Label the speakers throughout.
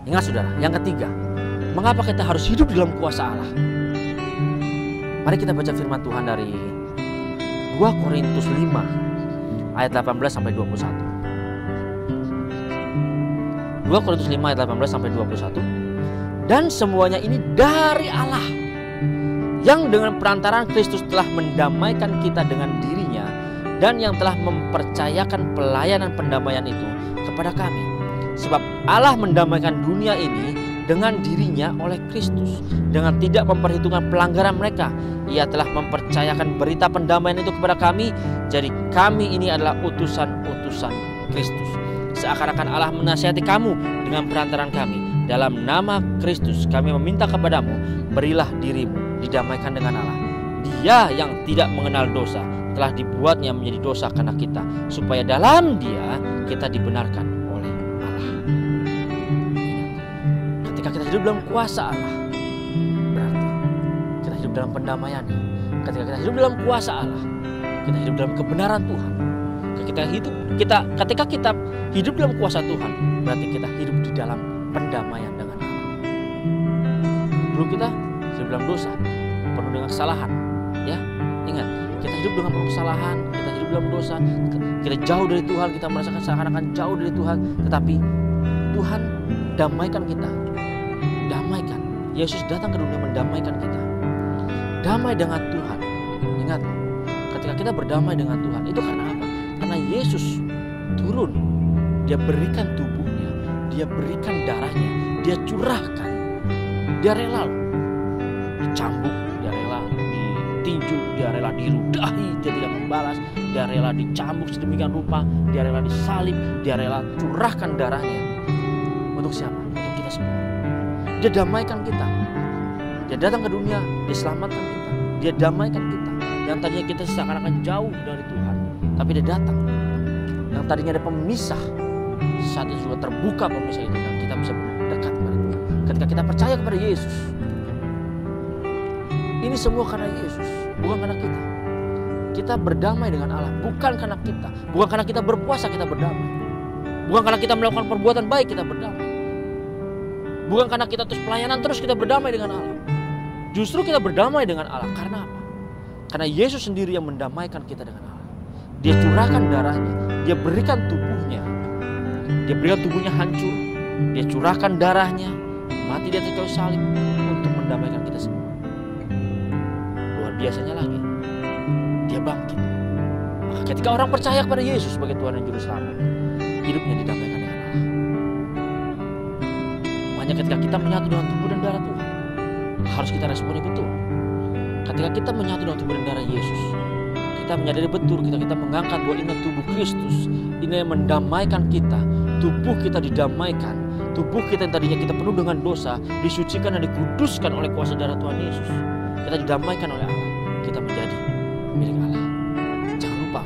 Speaker 1: Ingat saudara, yang ketiga, mengapa kita harus hidup dalam kuasa Allah? Mari kita baca firman Tuhan dari 2 Korintus 5 ayat 18 sampai 21. 2 Korintus 5 ayat 18 sampai 21. Dan semuanya ini dari Allah, yang dengan perantaraan Kristus telah mendamaikan kita dengan dirinya, dan yang telah mempercayakan pelayanan pendamaian itu kepada kami. Sebab Allah mendamaikan dunia ini dengan dirinya oleh Kristus, dengan tidak memperhitungkan pelanggaran mereka. Ia telah mempercayakan berita pendamaian itu kepada kami. Jadi kami ini adalah utusan-utusan Kristus. Seakan-akan Allah menasihati kamu dengan perantaran kami. Dalam nama Kristus kami meminta kepadamu, berilah dirimu didamaikan dengan Allah. Dia yang tidak mengenal dosa telah dibuatnya menjadi dosa karena kita, supaya dalam Dia kita dibenarkan oleh Allah. Ketika kita hidup dalam kuasa Allah, berarti kita hidup dalam pendamaiannya. Ketika kita hidup dalam kuasa Allah, kita hidup dalam kebenaran Tuhan. Ketika kita hidup dalam kuasa Tuhan, berarti kita hidup di dalam pendamaian dengan Allah. Dulu kita hidup dalam dosa, penuh dengan kesalahan. Ya, ingat, kita hidup dengan penuh kesalahan, kita hidup dalam dosa, kita jauh dari Tuhan, kita merasakan seakan-akan jauh dari Tuhan. Tetapi Tuhan damaikan kita, damaikan. Yesus datang ke dunia mendamaikan kita. Damai dengan Tuhan. Ingat, ketika kita berdamai dengan Tuhan, itu karena apa? Karena Yesus turun, Dia berikan tubuhnya, Dia berikan darahnya, Dia curahkan. Dia rela dicambuk, Dia rela ditinju, Dia rela diludahi, Dia tidak membalas. Dia rela dicambuk sedemikian rupa, Dia rela disalib, Dia rela curahkan darahnya. Untuk siapa? Untuk kita semua. Dia damaikan kita. Dia datang ke dunia, Dia selamatkan kita, Dia damaikan kita. Yang tadinya kita seakan-akan jauh dari Tuhan, tapi Dia datang. Yang tadinya ada pemisah, saat itu juga terbuka pemisah itu, dan kita bisa dekat kepada Tuhan. Ketika kita percaya kepada Yesus, ini semua karena Yesus, bukan karena kita. Kita berdamai dengan Allah, bukan karena kita. Bukan karena kita berpuasa kita berdamai. Bukan karena kita melakukan perbuatan baik kita berdamai. Bukan karena kita terus pelayanan terus kita berdamai dengan Allah. Justru kita berdamai dengan Allah karena apa? Karena Yesus sendiri yang mendamaikan kita dengan Allah. Dia curahkan darahnya, Dia berikan tubuhnya. Dia berikan tubuhnya hancur, Dia curahkan darahnya, mati di atas kayu salib untuk mendamaikan kita semua. Luar biasanya lagi, Dia bangkit. Maka ketika orang percaya kepada Yesus sebagai Tuhan dan Juru Selamat, hidupnya didamaikan dengan Allah. Makanya ketika kita menyatu dengan tubuh dan darah Tuhan, harus kita responi betul. Ketika kita menyatu dengan tubuh dan darah Yesus, kita menyadari betul, kita mengangkat bahwa ini tubuh Kristus, ini yang mendamaikan kita. Tubuh kita didamaikan, tubuh kita yang tadinya kita penuh dengan dosa, disucikan dan dikuduskan oleh kuasa darah Tuhan Yesus. Kita didamaikan oleh Allah, kita menjadi milik Allah. Jangan lupa,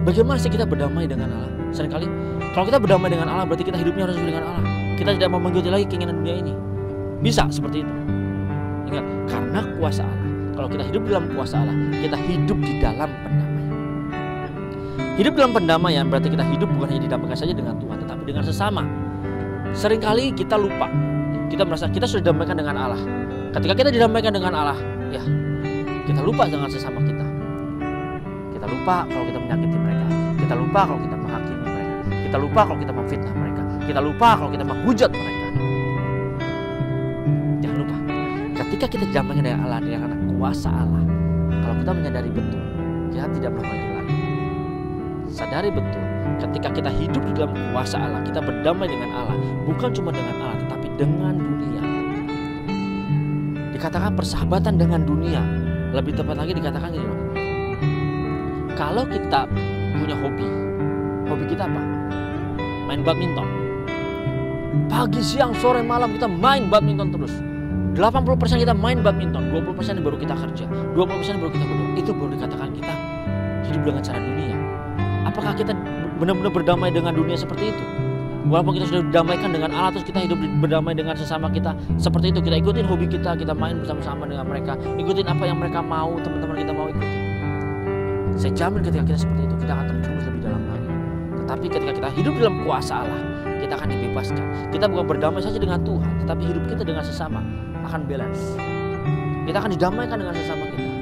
Speaker 1: bagaimana sih kita berdamai dengan Allah? Seringkali kalau kita berdamai dengan Allah, berarti kita hidupnya harus dengan Allah. Kita tidak mau mengikuti lagi keinginan dunia ini. Bisa seperti itu. Ingat, karena kuasa Allah. Kalau kita hidup dalam kuasa Allah, kita hidup di dalam pendamaian. Hidup dalam pendamaian berarti kita hidup bukan hanya didamaikan saja dengan Tuhan, tetapi dengan sesama. Seringkali kita lupa, kita merasa kita sudah didamaikan dengan Allah. Ketika kita didamaikan dengan Allah, ya kita lupa dengan sesama kita. Kita lupa kalau kita menyakiti mereka. Kita lupa kalau kita menghakimi mereka. Kita lupa kalau kita memfitnah mereka. Kita lupa kalau kita menghujat mereka. Jangan lupa, ketika kita didamaikan dengan Allah, dengan kuasa Allah, kalau kita menyadari betul, kita tidak melakukan itu lagi. Sadari betul, ketika kita hidup di dalam kuasa Allah, kita berdamai dengan Allah, bukan cuma dengan Allah, tetapi dengan dunia. Dikatakan persahabatan dengan dunia, lebih tepat lagi dikatakan gini loh. Kalau kita punya hobi kita apa? Main badminton. Pagi, siang, sore, malam kita main badminton terus. 80% kita main badminton, 20% baru kita kerja, 20% baru kita berdoa. Itu baru dikatakan kita hidup dengan cara dunia. Apakah kita benar-benar berdamai dengan dunia seperti itu? Walaupun kita sudah berdamaikan dengan Allah, terus kita hidup berdamai dengan sesama kita seperti itu. Kita ikutin hobi kita main bersama-sama dengan mereka, ikutin apa yang mereka mau, teman-teman kita mau ikutin. Saya jamin ketika kita seperti itu, kita akan terjerumus lebih dalam lagi. Tapi ketika kita hidup dalam kuasa Allah, kita akan dibebaskan. Kita bukan berdamai saja dengan Tuhan, tetapi hidup kita dengan sesama akan balance. Kita akan didamaikan dengan sesama kita.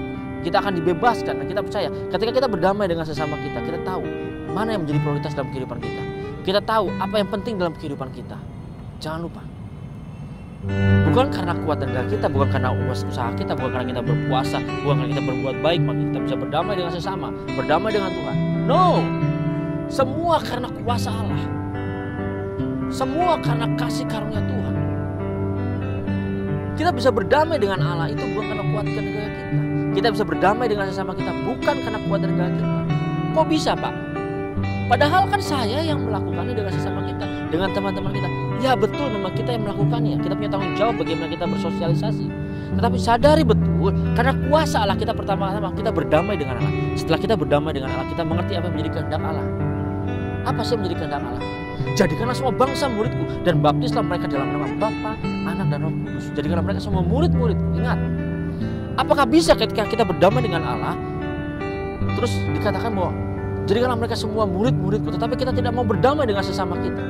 Speaker 1: Kita akan dibebaskan, dan kita percaya ketika kita berdamai dengan sesama kita, kita tahu mana yang menjadi prioritas dalam kehidupan kita. Kita tahu apa yang penting dalam kehidupan kita. Jangan lupa, bukan karena kuat tenaga kita, bukan karena usaha kita, bukan karena kita berpuasa, bukan karena kita berbuat baik, maka kita bisa berdamai dengan sesama, berdamai dengan Tuhan. No, semua karena kuasa Allah. Semua karena kasih karunia Tuhan. Kita bisa berdamai dengan Allah itu bukan karena kuat tenaga kita. Kita bisa berdamai dengan sesama kita bukan karena kuat tenaga kita. Kok bisa, Pak? Padahal kan saya yang melakukannya dengan sesama kita, dengan teman-teman kita. Ya betul, memang kita yang melakukannya. Kita punya tanggung jawab bagaimana kita bersosialisasi. Tetapi sadari betul, karena kuasa Allah kita pertama-tama kita berdamai dengan Allah. Setelah kita berdamai dengan Allah, kita mengerti apa yang menjadi kehendak Allah. Apa sih yang menjadi kehendak Allah? Jadikanlah semua bangsa muridku dan baptislah mereka dalam nama Bapa, Anak dan Roh Kudus. Jadikanlah mereka semua murid-murid. Ingat, apakah bisa ketika kita berdamai dengan Allah, terus dikatakan bahwa jadikanlah mereka semua murid-muridku, tetapi kita tidak mau berdamai dengan sesama kita.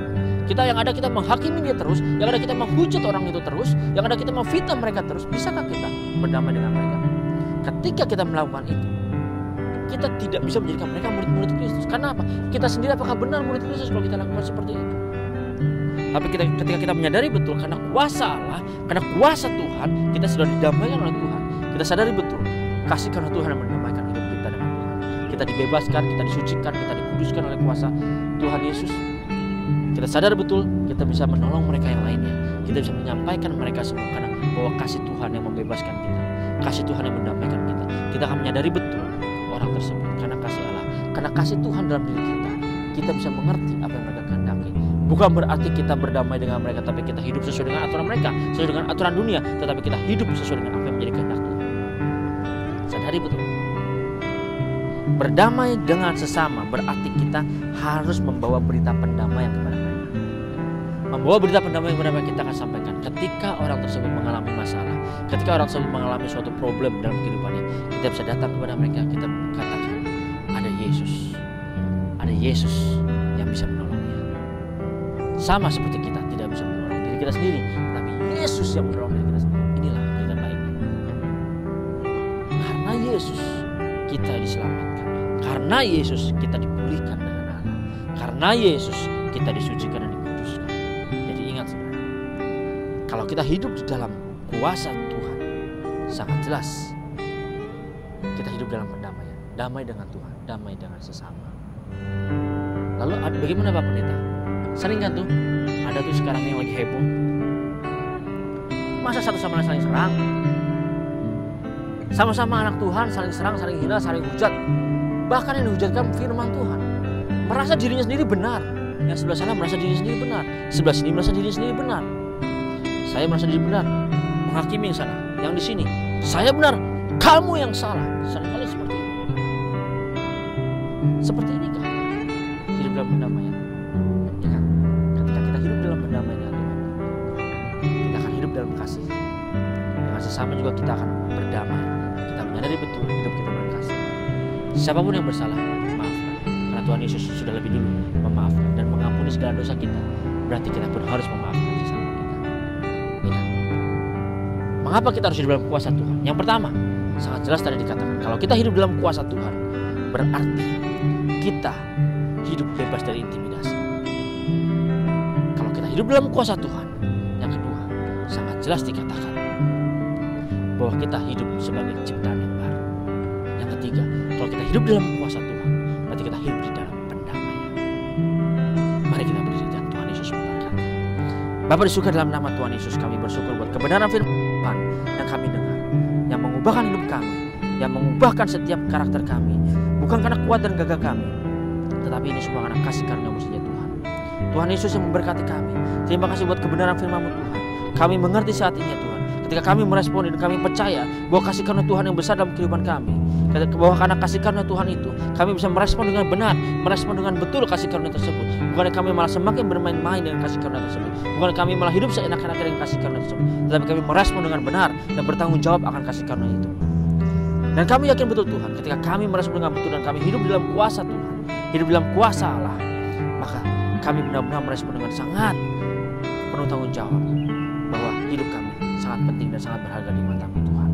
Speaker 1: Kita yang ada kita menghakimi dia terus, yang ada kita menghujat orang itu terus, yang ada kita memfitnah mereka terus. Bisakah kita berdamai dengan mereka? Ketika kita melakukan itu, kita tidak bisa menjadikan mereka murid-murid Kristus. Karena apa? Kita sendiri apakah benar murid Kristus kalau kita lakukan seperti itu? Tapi ketika kita menyadari betul karena kuasa Allah, karena kuasa Tuhan, kita sudah didamaikan oleh Tuhan. Kita sadari betul kasih karunia Tuhan yang mendamaikan hidup kita dengan Tuhan. Kita dibebaskan, kita disucikan, kita dikuduskan oleh kuasa Tuhan Yesus. Kita sadar betul kita bisa menolong mereka yang lainnya. Kita bisa menyampaikan mereka semua karena bahwa kasih Tuhan yang membebaskan kita, kasih Tuhan yang mendamaikan kita. Kita akan menyadari betul orang tersebut karena kasih Allah, karena kasih Tuhan dalam diri kita. Kita bisa mengerti apa yang mereka kehendaki. Bukan berarti kita berdamai dengan mereka, tapi kita hidup sesuai dengan aturan mereka, sesuai dengan aturan dunia, tetapi kita hidup sesuai dengan apa yang menjadi kehendak Tuhan. Sadari betul. Berdamai dengan sesama berarti kita harus membawa berita pendamaian kepada mereka. Membawa berita pendamaian kepada mereka, kita akan sampaikan ketika orang tersebut mengalami masalah, ketika orang tersebut mengalami suatu problem dalam kehidupannya, kita bisa datang kepada mereka, kita katakan ada Yesus yang bisa menolongnya. Sama seperti kita tidak bisa menolong diri kita sendiri, tapi Yesus yang menolong diri kita sendiri. Inilah berita baiknya. Karena Yesus kita diselamatkan. Karena Yesus kita dipulihkan dengan Allah. Karena Yesus kita disucikan dan dikuduskan. Jadi ingat saudara, kalau kita hidup di dalam kuasa Tuhan, sangat jelas kita hidup dalam pendamaian. Damai dengan Tuhan, damai dengan sesama. Lalu bagaimana Pak Pendeta? Sering kan tuh, ada tuh sekarang yang lagi heboh. Masa satu sama lain saling serang? Sama-sama anak Tuhan saling serang, saling hina, saling hujat. Bahkan yang dihujatkan firman Tuhan. Merasa dirinya sendiri benar. Yang sebelah sana merasa dirinya sendiri benar. Sebelah sini merasa dirinya sendiri benar. Saya merasa diri benar, menghakimi yang sana. Yang di sini, saya benar, kamu yang salah. Seringkali seperti ini. Seperti ini kan? Hidup dalam pendamaian. Ya kan? Ketika kita hidup dalam pendamaian dengan Tuhan, kita akan hidup dalam kasih. Dengan sesama juga kita akan berdamai. Kita menyadari betul hidup kita dalam kasih. Siapapun yang bersalah, maafkan. Karena Tuhan Yesus sudah lebih dulu memaafkan dan mengampuni segala dosa kita. Berarti kita pun harus memaafkan sesama kita. Ya. Mengapa kita harus hidup dalam kuasa Tuhan? Yang pertama, sangat jelas tadi dikatakan, kalau kita hidup dalam kuasa Tuhan, berarti kita hidup bebas dari intimidasi. Kalau kita hidup dalam kuasa Tuhan, yang kedua, sangat jelas dikatakan bahwa kita hidup sebagai ciptaan yang baru. Yang ketiga, kalau kita hidup dalam kuasa Tuhan, berarti kita hidup di dalam pendamaian. Mari kita berdiri dan Tuhan Yesus memberkati. Bapa di surga, dalam nama Tuhan Yesus kami bersyukur buat kebenaran firman Tuhan yang kami dengar, yang mengubahkan hidup kami, yang mengubahkan setiap karakter kami, bukan karena kuat dan gagah kami, tetapi ini semua karena kasih karunia-Mu saja Tuhan. Tuhan Yesus yang memberkati kami. Terima kasih buat kebenaran firman-Mu Tuhan. Kami mengerti saat ini ya Tuhan. Ketika kami meresponi dan kami percaya bahwa kasih karunia Tuhan yang besar dalam kehidupan kami, bahwa karena kasih karunia Tuhan itu kami bisa merespon dengan benar, merespon dengan betul kasih karunia tersebut. Bukan kami malah semakin bermain-main dengan kasih karunia tersebut, bukan kami malah hidup seenak-enaknya dengan kasih karunia tersebut, tetapi kami merespon dengan benar dan bertanggung jawab akan kasih karunia itu. Dan kami yakin betul Tuhan, ketika kami merespon dengan betul dan kami hidup dalam kuasa Tuhan, hidup dalam kuasa Allah, maka kami benar-benar merespon dengan sangat penuh tanggung jawab bahwa hidup kami sangat penting dan sangat berharga di mata-Mu Tuhan.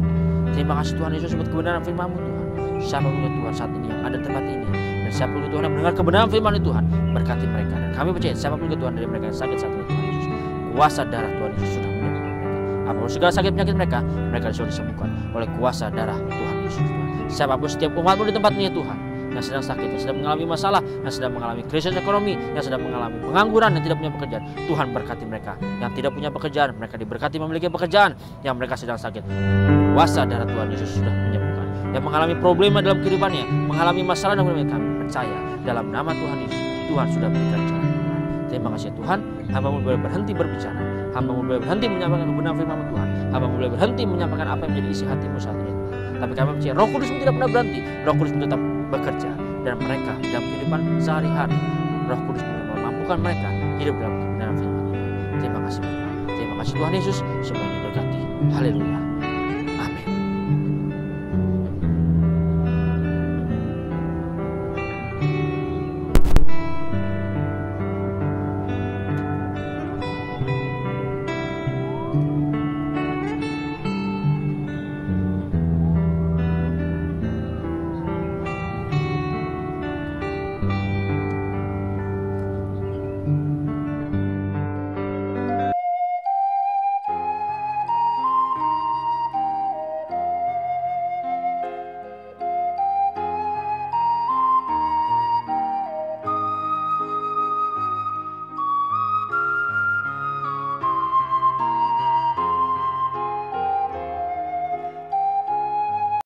Speaker 1: Terima kasih Tuhan Yesus buat kebenaran firman-Mu Tuhan. Siapa punya Tuhan saat ini yang ada di tempat ini, dan siapa punya Tuhan yang mendengar kebenaran firman Tuhan, berkati mereka. Dan kami percaya siapa punya Tuhan dari mereka yang sakit saat ini Tuhan Yesus, kuasa darah Tuhan Yesus sudah menyembuhkan mereka. Apapun segala sakit penyakit mereka sudah disembuhkan oleh kuasa darah Tuhan Yesus Tuhan. Siapapun setiap umat-Mu di tempat ini Tuhan, yang sedang sakit, yang sedang mengalami masalah, yang sedang mengalami krisis ekonomi, yang sedang mengalami pengangguran, yang tidak punya pekerjaan, Tuhan berkati mereka. Yang tidak punya pekerjaan, mereka diberkati memiliki pekerjaan. Yang mereka sedang sakit, kuasa darah Tuhan Yesus sudah menyembuhkan. Yang mengalami problema dalam kehidupannya, mengalami masalah dalam kehidupannya, kami percaya dalam nama Tuhan Yesus, Tuhan sudah berikan jalan Tuhan. Terima kasih Tuhan, hamba-Mu boleh berhenti berbicara, hamba-Mu boleh berhenti menyampaikan kebenaran firman Tuhan, hamba-Mu boleh berhenti menyampaikan apa yang menjadi isi hati-Mu saat ini. Tapi kami percaya Roh Kudus-Mu tidak pernah berhenti, Roh Kudus-Mu tetap bekerja, dan mereka dalam kehidupan sehari-hari, Roh Kudus-Mu memampukan mereka hidup dalam kebenaran firman Tuhan. Terima kasih Bapak, terima kasih Tuhan Yesus, semuanya berkati. Haleluya.